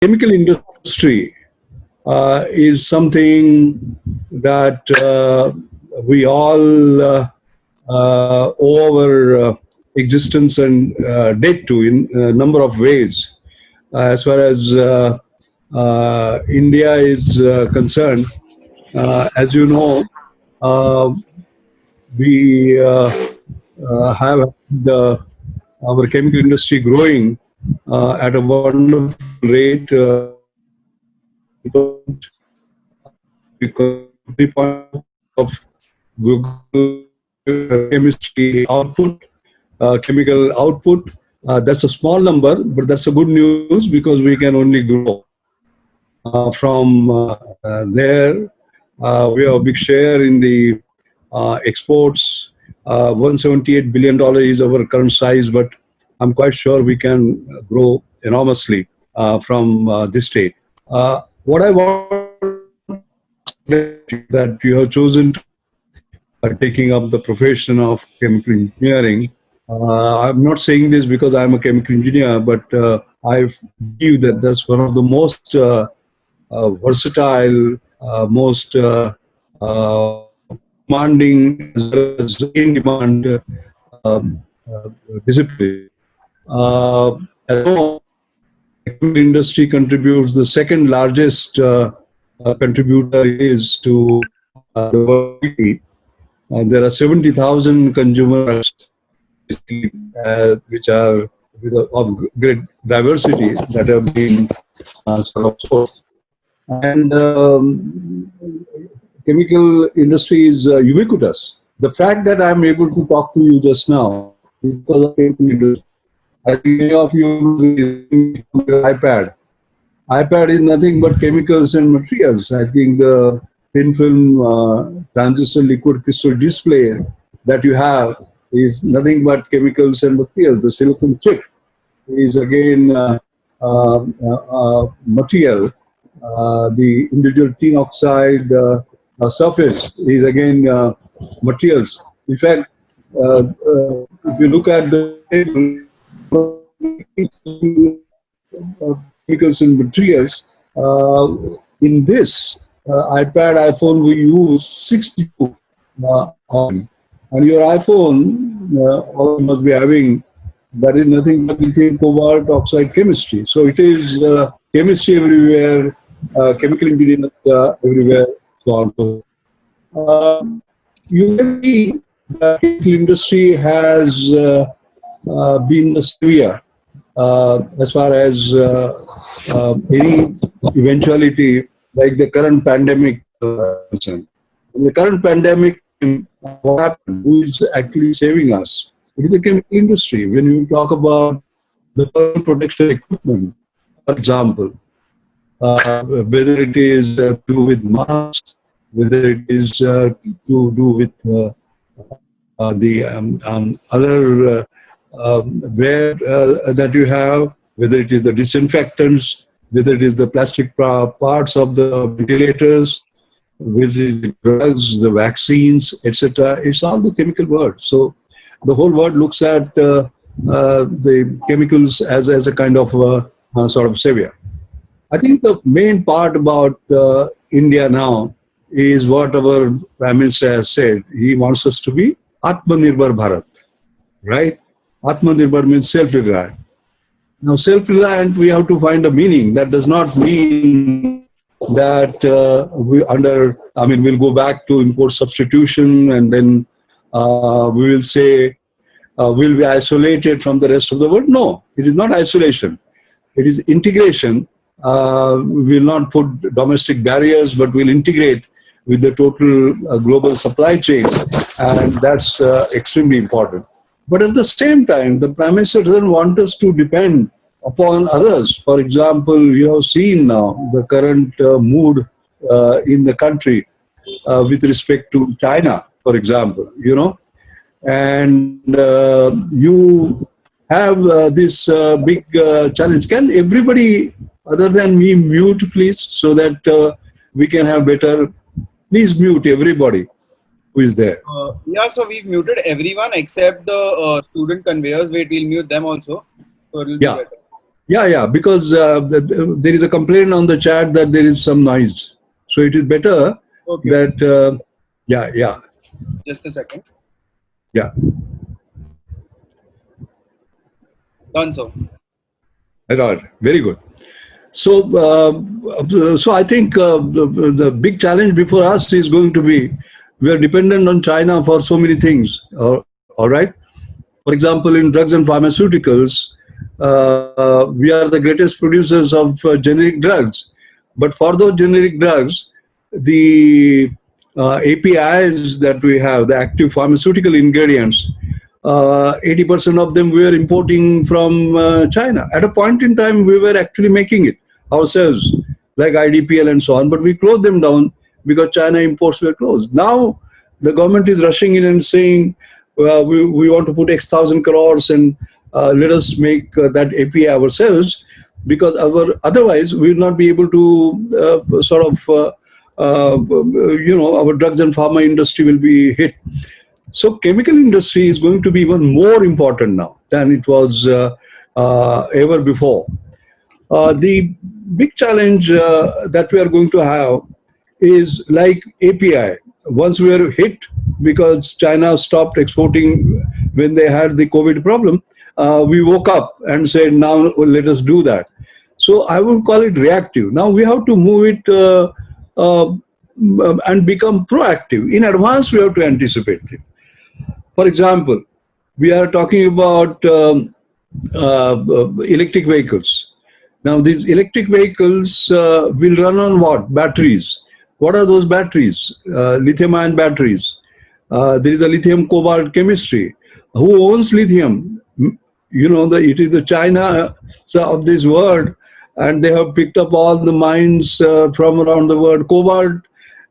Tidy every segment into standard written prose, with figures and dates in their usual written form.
chemical industry is something that we all owe our existence and debt to in a number of ways. As far as India is concerned, as you know, uh, we have our chemical industry growing at a wonderful rate. Because 3.4% of global chemistry output, chemical output. That's a small number, but that's a good news because we can only grow from there. We have a big share in the exports. $178 billion is our current size, but I'm quite sure we can grow enormously from this state. What I want that you have chosen to taking up the profession of chemical engineering. I'm not saying this because I'm a chemical engineer, but I believe that that's one of the most versatile, most demanding as well as in demand discipline. As you know, chemical industry contributes the second largest contributor is to the world GDP. There are 70,000 consumer products which are of great diversity that have been sort of sourced. And chemical industry is ubiquitous. The fact that I'm able to talk to you just now is because of chemical industry. I think many of you use your iPad. iPad is nothing but chemicals and materials. I think the thin film transistor liquid crystal display that you have is nothing but chemicals and materials. The silicon chip is again material. The individual tin oxide surface is again materials. In fact, if you look at the chemicals and materials, in this iPad, iPhone, we use 62 on. And your iPhone, all you must be having, that is nothing but lithium cobalt oxide chemistry. So it is chemistry everywhere, chemical engineering everywhere, so on. You can see the chemical industry has been the savior as far as any eventuality like the current pandemic concerned. In the current pandemic, what happened? Who is actually saving us? It is the chemical industry. When you talk about the personal protection equipment, for example, whether it is to do with masks, whether it is to do with the other wear that you have, whether it is the disinfectants, whether it is the plastic parts of the ventilators, whether it is the drugs, the vaccines, etc. It's all the chemical world. So the whole world looks at the chemicals as a kind of sort of savior. I think the main part about India now is what our Prime Minister has said. He wants us to be Atmanirbhar Bharat, right? Atmanirbhar means self-reliant. Now, self-reliant, we have to find a meaning. That does not mean that we'll go back to import substitution and then we will say we'll be isolated from the rest of the world. No, it is not isolation. It is integration. We will not put domestic barriers, but we'll integrate with the total global supply chain. And that's extremely important. But at the same time, the Prime Minister doesn't want us to depend upon others. For example, you have seen now the current mood in the country with respect to China, for example, and you have this big challenge. Can everybody other than me mute, please, so that we can have better? Please mute everybody who is there. Yeah, so we've muted everyone except the student conveyors. Wait, we'll mute them also. So it'll be better. Yeah, because there is a complaint on the chat that there is some noise. So it is better Okay, okay. that, yeah, Just a second. yeah. Done, so. Right. Very good. So, I think the big challenge before us is going to be we are dependent on China for so many things. All right. For example, in drugs and pharmaceuticals, we are the greatest producers of generic drugs. But for those generic drugs, the APIs that we have, the active pharmaceutical ingredients, 80% of them we were importing from China. At a point in time, we were actually making it ourselves, like IDPL and so on, but we closed them down because China imports were closed. Now, the government is rushing in and saying, we want to put X thousand crores and let us make that API ourselves because otherwise we will not be able to our drugs and pharma industry will be hit. So chemical industry is going to be even more important now than it was ever before. The big challenge that we are going to have is like API. Once we are hit because China stopped exporting when they had the COVID problem, we woke up and said, now let us do that. So I would call it reactive. Now we have to move it and become proactive. In advance, we have to anticipate things. For example, we are talking about electric vehicles. Now, these electric vehicles will run on what? Batteries. What are those batteries? Lithium-ion batteries. There is a lithium cobalt chemistry. Who owns lithium? It is the China of this world, and they have picked up all the mines from around the world. Cobalt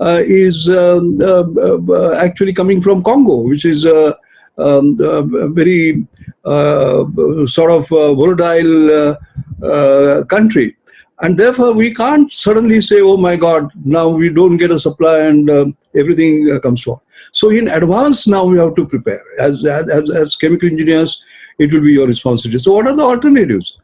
is actually coming from Congo, which is a very volatile country. And therefore, we can't suddenly say, oh my God, now we don't get a supply and everything comes to. So in advance, now we have to prepare. As chemical engineers, it will be your responsibility. So what are the alternatives?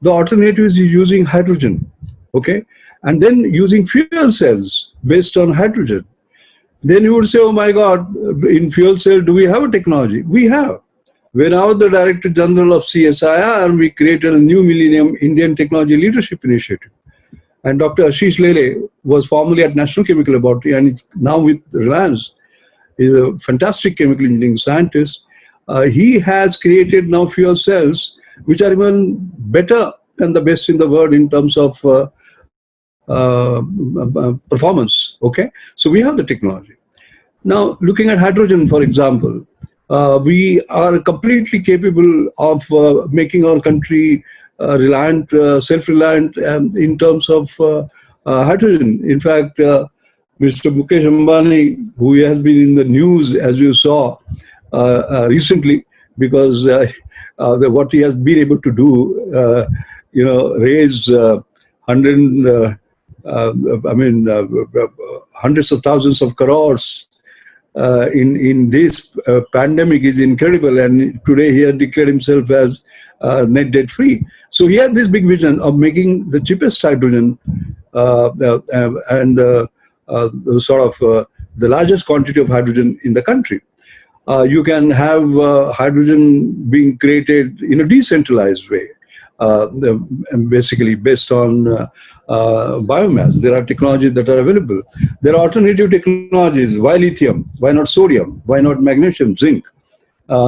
The alternative is using hydrogen, okay? And then using fuel cells based on hydrogen. Then you would say, oh my God, in fuel cell, do we have a technology? We have. When I was the Director General of CSIR, we created a new Millennium Indian Technology Leadership Initiative. And Dr. Ashish Lele was formerly at National Chemical Laboratory and is now with Reliance. He's a fantastic chemical engineering scientist. He has created now fuel cells which are even better than the best in the world in terms of performance. Okay, so we have the technology. Now, looking at hydrogen, for example, we are completely capable of making our country reliant, self-reliant in terms of hydrogen. In fact, Mr. Mukesh Ambani, who has been in the news, as you saw recently, because what he has been able to do, raise uh, I mean, hundreds of thousands of crores in this pandemic is incredible. And today he has declared himself as net debt free. So he had this big vision of making the cheapest hydrogen and the largest quantity of hydrogen in the country. You can have hydrogen being created in a decentralized way, basically based on biomass. There are technologies that are available. There are alternative technologies. Why lithium? Why not sodium? Why not magnesium, zinc?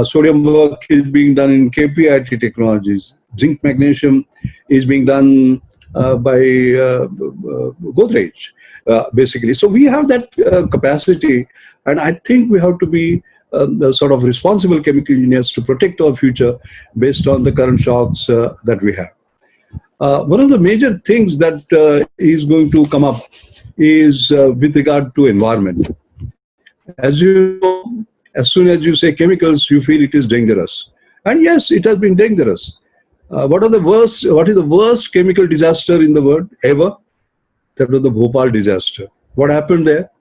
Sodium work is being done in KPIT technologies. Zinc magnesium is being done by Godrej, basically. So we have that capacity, and I think we have to be the sort of responsible chemical engineers to protect our future based on the current shocks that we have. One of the major things that is going to come up is with regard to environment. As you know, as soon as you say chemicals, you feel it is dangerous. And yes, it has been dangerous. What is the worst chemical disaster in the world ever? That was the Bhopal disaster. What happened there?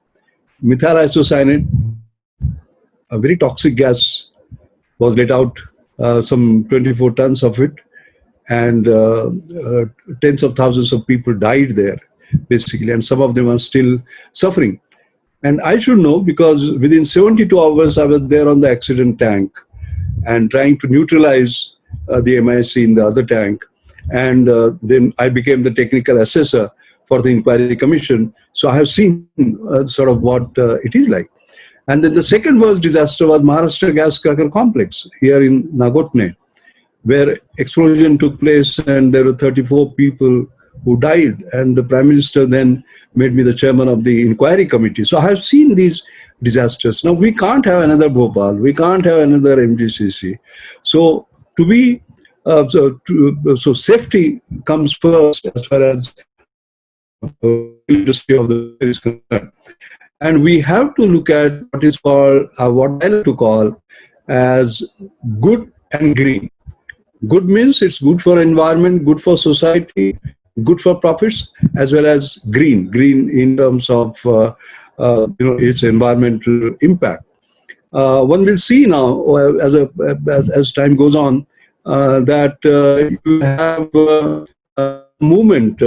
Methyl isocyanate, a very toxic gas, was let out, some 24 tons of it. and tens of thousands of people died there, basically, and some of them are still suffering. And I should know because within 72 hours I was there on the accident tank and trying to neutralize the MIC in the other tank. And then I became the technical assessor for the inquiry commission. So I have seen sort of what it is like. And then the second worst disaster was Maharashtra gas cracker complex here in Nagotne, where explosion took place and there were 34 people who died. And the Prime Minister then made me the chairman of the inquiry committee. So I have seen these disasters. Now, we can't have another Bhopal. We can't have another MGCC. So to be, so safety comes first as far as industry of the is concerned. And we have to look at what is called, what I like to call as good and green. Good means it's good for environment, good for society, good for profits, as well as green. Green in terms of its environmental impact. One will see now as time goes on that you have movement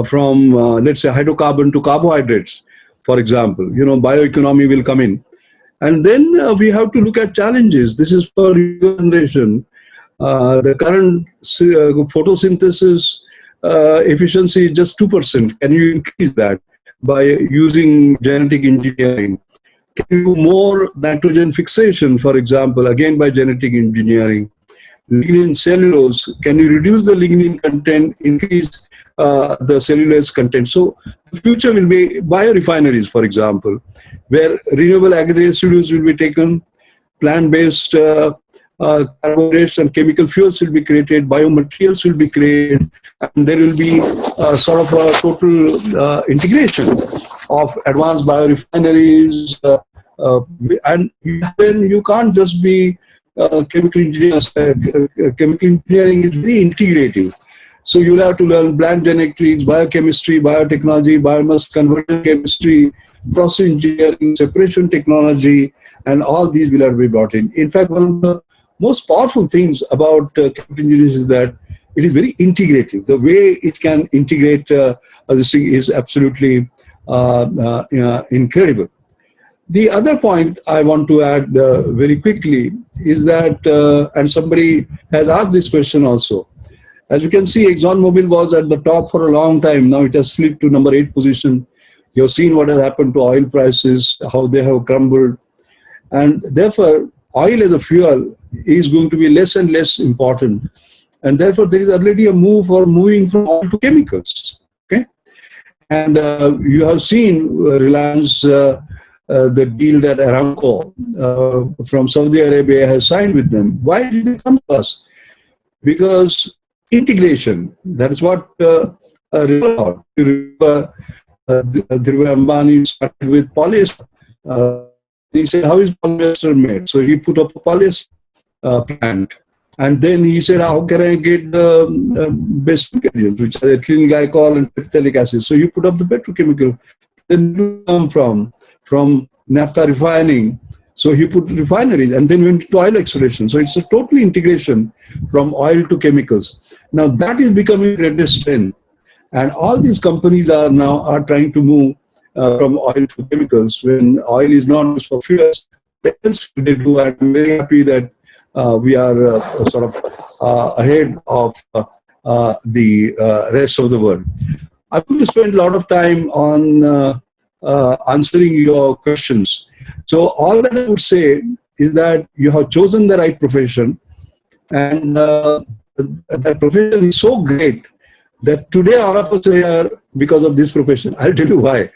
from let's say hydrocarbon to carbohydrates, for example. Bioeconomy will come in, and then we have to look at challenges. This is for generation. The current photosynthesis efficiency is just 2%. Can you increase that by using genetic engineering? Can you do more nitrogen fixation, for example, again by genetic engineering? Lignin cellulose, can you reduce the lignin content, increase the cellulose content? So the future will be biorefineries, for example, where renewable agri-residues will be taken, plant-based carbohydrates and chemical fuels will be created, biomaterials will be created, and there will be sort of a total integration of advanced biorefineries. And then you can't just be chemical engineers. Chemical engineering is very integrative. So you'll have to learn plant genetics, biochemistry, biotechnology, biomass conversion chemistry, process engineering, separation technology, and all these will have to be brought in. In fact, one of the most powerful things about chemical engineering is that it is very integrative. The way it can integrate this thing is absolutely incredible. The other point I want to add very quickly is that, and somebody has asked this question also. As you can see, ExxonMobil was at the top for a long time. Now it has slipped to number 8 position. You have seen what has happened to oil prices, how they have crumbled. And therefore, oil as a fuel is going to be less and less important. And therefore, there is already a move for moving from oil to chemicals. Okay? And you have seen Reliance, the deal that Aramco from Saudi Arabia has signed with them. Why did they come to us? Because integration, that is what Dhirubhai Ambani started with polyester. He said, how is polyester made? So he put up a polyester plant. And then he said, how can I get the best ingredients, which are ethylene glycol and terephthalic acid? So you put up the petrochemical. Then you come from naphtha refining. So he put refineries and then went to oil exploration. So it's a total integration from oil to chemicals. Now that is becoming greatest strength. And all these companies are now trying to move from oil to chemicals. When oil is not used for fuels, what else do they do? I'm very happy that we are sort of ahead of the rest of the world. I'm going to spend a lot of time on answering your questions. So all that I would say is that you have chosen the right profession, and that profession is so great that today all of us are here because of this profession. I'll tell you why.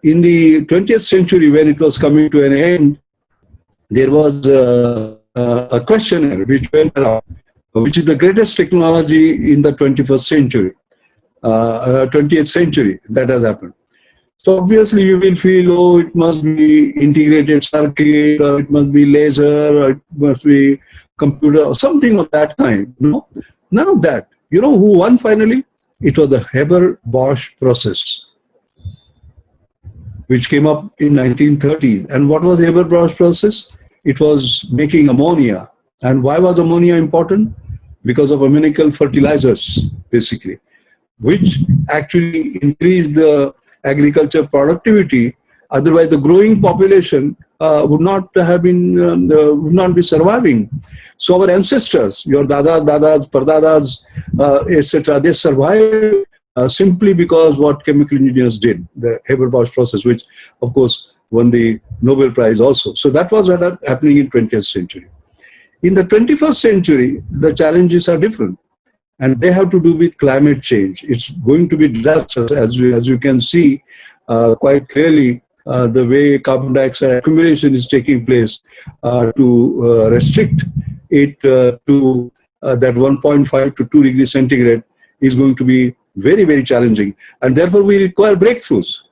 In the 20th century, when it was coming to an end, there was a questionnaire which went around, which is the greatest technology in the 21st century, 20th century that has happened. So obviously you will feel, oh, it must be integrated circuit, or it must be laser, or it must be computer, or something of that kind. No, none of that. You know who won finally? It was the Haber-Bosch process, which came up in 1930s. And what was the Haber-Bosch process? It was making ammonia. And why was ammonia important? because of aminical fertilizers, basically, which actually increase the agriculture productivity. Otherwise, the growing population would not have been would not be surviving. So our ancestors, your dadas, pardadas, etc., they survived simply because what chemical engineers did, the Haber-Bosch process, which of course won the Nobel Prize also. So that was what happening in 20th century. In the 21st century, the challenges are different, and they have to do with climate change. It's going to be disastrous, as you can see quite clearly, the way carbon dioxide accumulation is taking place to restrict it to that 1.5 to 2 degrees centigrade is going to be very, very challenging. And therefore, we require breakthroughs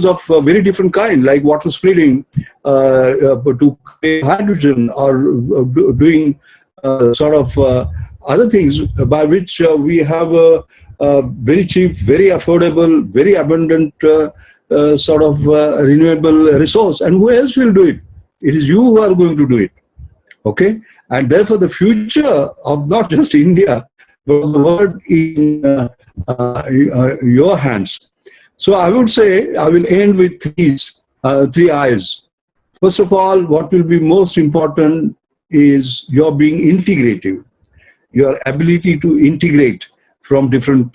of a very different kind, like water splitting to create hydrogen, or doing sort of other things by which we have a very cheap, very affordable, very abundant sort of renewable resource. And who else will do it? It is you who are going to do it. Okay? And therefore, the future of not just India, but the world in your hands. So I would say, I will end with three I's. First of all, what will be most important is your being integrative, your ability to integrate from different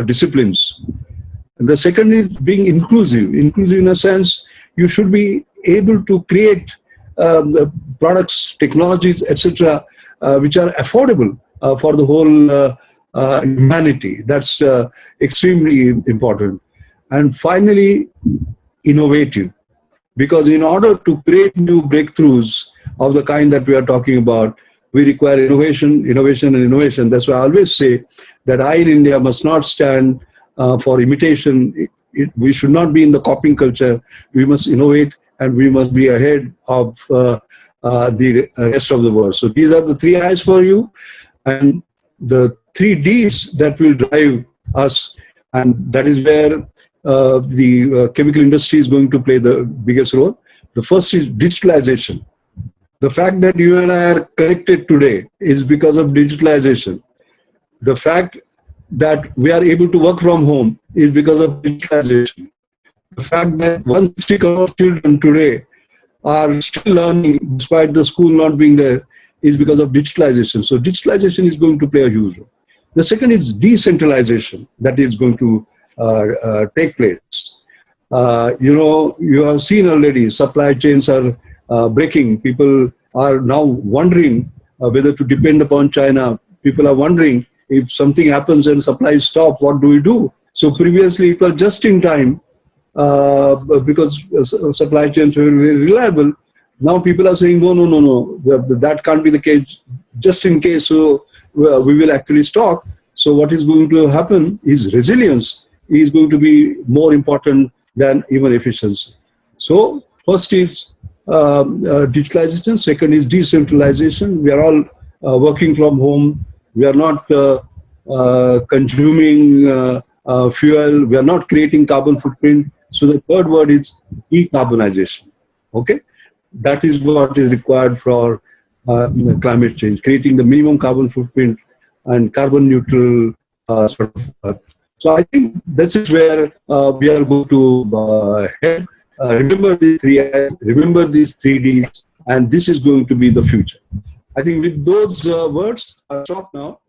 disciplines. And the second is being inclusive. Inclusive in a sense, you should be able to create the products, technologies, etc., which are affordable for the whole humanity. That's extremely important. And finally, innovative. Because in order to create new breakthroughs of the kind that we are talking about, we require innovation, innovation, and innovation. That's why I always say that I in India must not stand for imitation. We should not be in the copying culture. We must innovate, and we must be ahead of the rest of the world. So these are the three I's for you, and the three D's that will drive us, and that is where the chemical industry is going to play the biggest role. The first is digitalization. The fact that you and I are connected today is because of digitalization. The fact that we are able to work from home is because of digitalization. The fact that 160 crore children today are still learning despite the school not being there is because of digitalization. So digitalization is going to play a huge role. The second is decentralization that is going to take place. You have seen already supply chains are breaking. People are now wondering whether to depend upon China. People are wondering if something happens and supplies stop, what do we do? So previously it was just in time because supply chains were very reliable. Now people are saying, no, that can't be the case, just in case, so we will actually stock. So what is going to happen is resilience is going to be more important than even efficiency. So first is digitalization, second is decentralization. We are all working from home. We are not consuming fuel. We are not creating carbon footprint. So the third word is decarbonization. Okay? That is what is required for climate change, creating the minimum carbon footprint and carbon neutral so I think this is where we are going to head. Remember the three I's, remember these three D's, and this is going to be the future. I think with those words, I'll stop now.